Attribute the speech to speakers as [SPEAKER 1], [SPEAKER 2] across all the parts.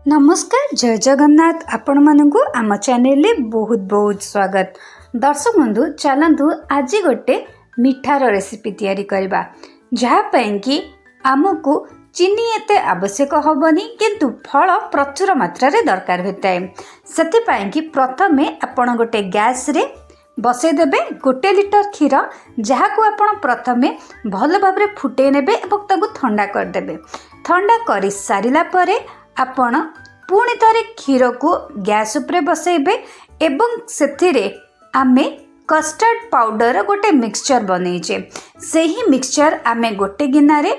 [SPEAKER 1] नमस्कार जय जगन्नाथ आपण मानकु आम चैनल बहुत बहुत स्वागत। दर्शक बंधु चलतु आज गोटे मिठार रेसिपी तैयारी करबा जहाँ कि आमको चीनी एते आवश्यक होबनी किंतु फल प्रचुर मात्रा रे दरकार होता है। से कि प्रथमे आपण गोटे गैस रे बसई देबे 1 लिटर क्षीर जहाँ को आपण प्रथमे भल भाव में फुटे नेबे एवं ताकू ठंडा कर देबे। ठंडा कर सारिला परे आपण पुणी थरे क्षीर को गैस उपरे बसैबे एवं सेथिरे आमे कस्टर्ड पाउडर गोटे मिक्सचर बनईचे से ही मिक्सचर आमे गोटे गिनारे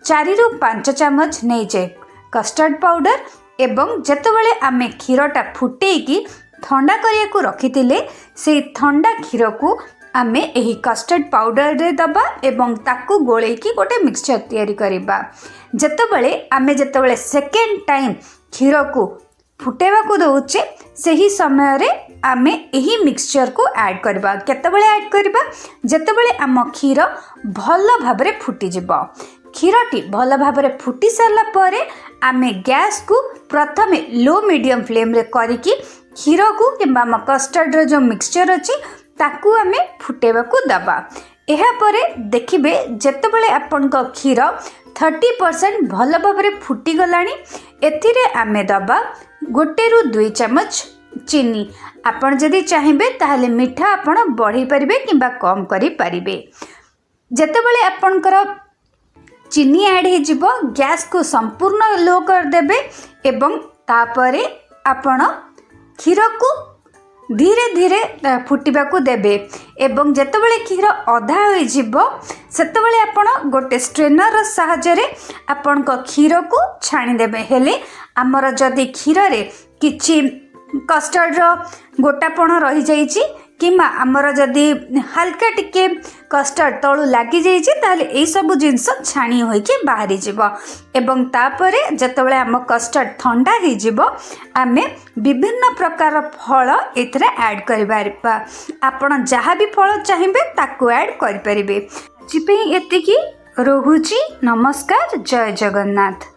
[SPEAKER 1] 4 ରୁ 5 चमच नहींचे कस्टर्ड पाउडर एवं जेतेबेले आमे क्षीरटा फुटेकी ठंडा करिया को रखिथिले से ठंडा क्षीर को आमे एही कस्टर्ड पाउडर रे दबा एवं ताकू गोलेकी गोटे मिक्सचर तैयारी करिबा। जेतेबेले सेकेंड टाइम क्षीर को फुटेवा को दउचे सही समय रे आमे एही मिक्सचर को ऐड करबा। केतेबेले ऐड करबा जेतेबेले आम क्षीर भल भाबरे फुटी जिवो। क्षीरटी भल भाबरे फुटी सारला परे आमे गैस को प्रथमे लो मीडियम फ्लेम रे करिकी क्षीर को किंबा आम कस्टर्ड रो जो मिक्सचर अछि ताकू आमे फुटेवा को दबा। एहा परे देखिबे जेतेबेले आपन को क्षीर 30% भल भाबरे फुटी गलानी एथिरे आमे दबा 1 ରୁ 2 चमच चीनी। आपन जदि चाहिबे ताहले मीठा आपन बढ़ी परिबे किंबा कम करि परिबे। जेतेबेले आपनकर चीनी ऐड हे जिवो गैस को संपूर्ण लो कर देबे एवं तापरे आपण क्षीर को धीरे धीरे फुटिबा को देबे एवं जेतेबेले क्षीर अधा हो जिवो सेतेबेले आपण गोटे स्ट्रेनर सहायता रे आपण को क्षीर को छाणी देबे। हेले हमर जदि क्षीर रे किछि कस्टर्ड रो गोटापण रही जाइछि किमा आमर जदि हल्का टिके कस्टर्ड तळु लागी जाइछि ताले एई सब जिंस छाणी होई के बाहरी जिवो एवं तापरे जेतेबेले आम कस्टर्ड ठंडा ही जिवो आमे विभिन्न प्रकार फल एथरे ऐड करिबा। आपण जहाँ भी फल चाहिबे ताकू ऐड करि परिबे। जिपे एतिकी रहुछि। नमस्कार जय जगन्नाथ।